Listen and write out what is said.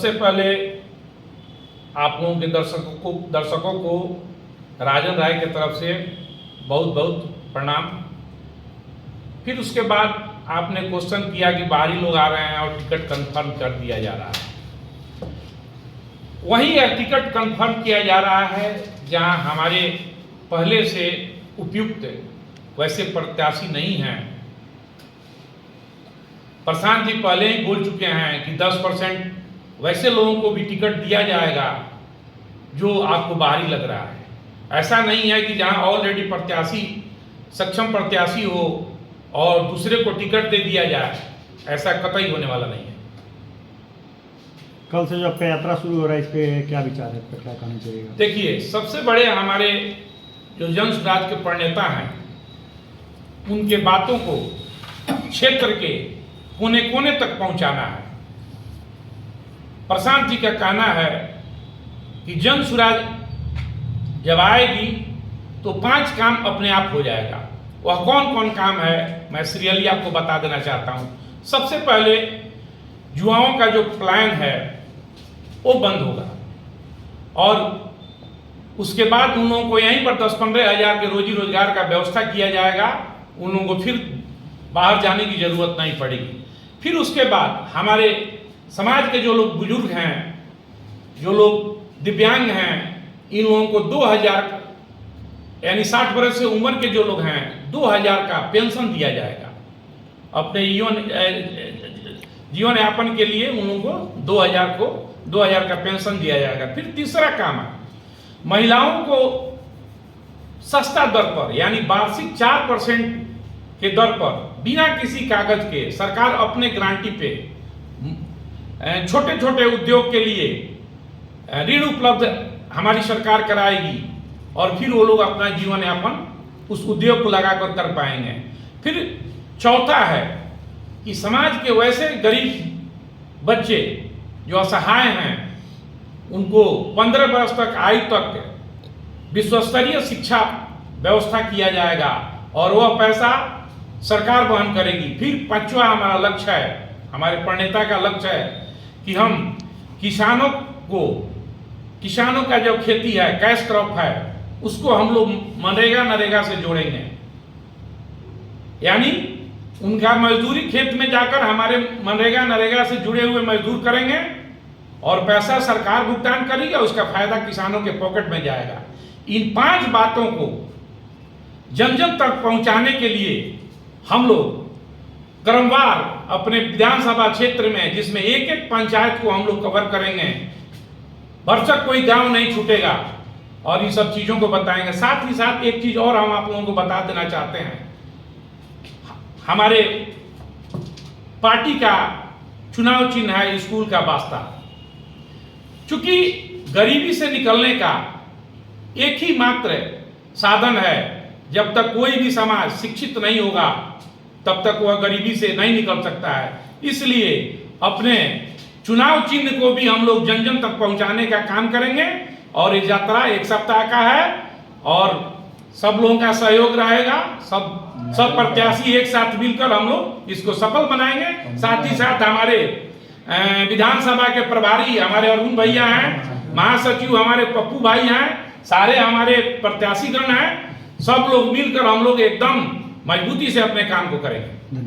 सबसे पहले आप लोगों के दर्शकों को राजन राय की तरफ से बहुत बहुत प्रणाम। फिर उसके बाद आपने क्वेश्चन किया कि बाहरी लोग आ रहे हैं और टिकट कंफर्म कर दिया जा रहा है। वही टिकट कंफर्म किया जा रहा है जहां हमारे पहले से उपयुक्त वैसे प्रत्याशी नहीं हैं। प्रशांत जी पहले ही बोल चुके हैं कि 10% वैसे लोगों को भी टिकट दिया जाएगा जो आपको बाहरी लग रहा है। ऐसा नहीं है कि जहां ऑलरेडी प्रत्याशी सक्षम प्रत्याशी हो और दूसरे को टिकट दे दिया जाए, ऐसा कतई होने वाला नहीं है। कल से जो आपका यात्रा शुरू हो रहा है, इस पे क्या विचार है, क्या कहना चाहिए? देखिए, सबसे बड़े हमारे जो जन स्वराज के प्रणेता हैं, उनके बातों को क्षेत्र के कोने कोने तक पहुंचाना है। प्रशांत जी का कहना है कि जन स्वराज जब आएगी तो 5 काम अपने आप हो जाएगा। वह कौन कौन काम है मैं सीरियली आपको बता देना चाहता हूं। सबसे पहले युवाओं का जो प्लान है वो बंद होगा और उसके बाद उन लोगों को यहीं पर 10-15 हज़ार के रोजी रोजगार का व्यवस्था किया जाएगा। उन लोगों को फिर बाहर जाने की जरूरत नहीं पड़ेगी। फिर उसके बाद हमारे समाज के जो लोग बुजुर्ग हैं, जो लोग दिव्यांग हैं, इन लोगों को 2000 यानी 60 वर्ष से उम्र के जो लोग हैं 2000 का पेंशन दिया जाएगा। अपने जीवन यापन के लिए उन लोगों को 2000 का पेंशन दिया जाएगा। फिर तीसरा काम है महिलाओं को सस्ता दर पर यानी वार्षिक 4% के दर पर बिना किसी कागज के सरकार अपने गारंटी पे छोटे छोटे उद्योग के लिए ऋण उपलब्ध हमारी सरकार कराएगी और फिर वो लोग अपना जीवन यापन उस उद्योग को लगाकर कर पाएंगे। फिर चौथा है कि समाज के वैसे गरीब बच्चे जो असहाय हैं उनको 15 वर्ष तक आयु तक विश्वस्तरीय शिक्षा व्यवस्था किया जाएगा और वह पैसा सरकार वहन करेगी। फिर 5वां हमारा लक्ष्य है, हमारे प्रणेता का लक्ष्य है कि हम किसानों का जो खेती है, कैश क्रॉप है, उसको हम लोग नरेगा से जोड़ेंगे। यानी उनका मजदूरी खेत में जाकर हमारे नरेगा से जुड़े हुए मजदूर करेंगे और पैसा सरकार भुगतान करेगी और उसका फायदा किसानों के पॉकेट में जाएगा। इन 5 बातों को जन जन तक पहुंचाने के लिए हम लोग क्रमवार अपने विधानसभा क्षेत्र में, जिसमें एक पंचायत को हम लोग कवर करेंगे, भरसक कोई गांव नहीं छूटेगा और इन सब चीजों को बताएंगे। साथ ही साथ एक चीज और हम आप लोगों को बता देना चाहते हैं, हमारे पार्टी का चुनाव चिन्ह है स्कूल का वास्ता। चूंकि गरीबी से निकलने का एक ही मात्र साधन है, जब तक कोई भी समाज शिक्षित नहीं होगा तब तक वह गरीबी से नहीं निकल सकता है। इसलिए अपने चुनाव चिन्ह को भी हम लोग जन जन तक पहुंचाने का काम करेंगे और ये यात्रा 1 सप्ताह का है और सब लोगों का सहयोग रहेगा। सब प्रत्याशी एक साथ मिलकर हम लोग इसको सफल बनाएंगे। साथ ही साथ हमारे विधानसभा के प्रभारी हमारे अरुण भैया हैं, महासचिव हमारे पप्पू भाई हैं, सारे हमारे प्रत्याशीगण हैं। सब लोग मिलकर हम लोग एकदम मजबूती से अपने काम को करेंगे।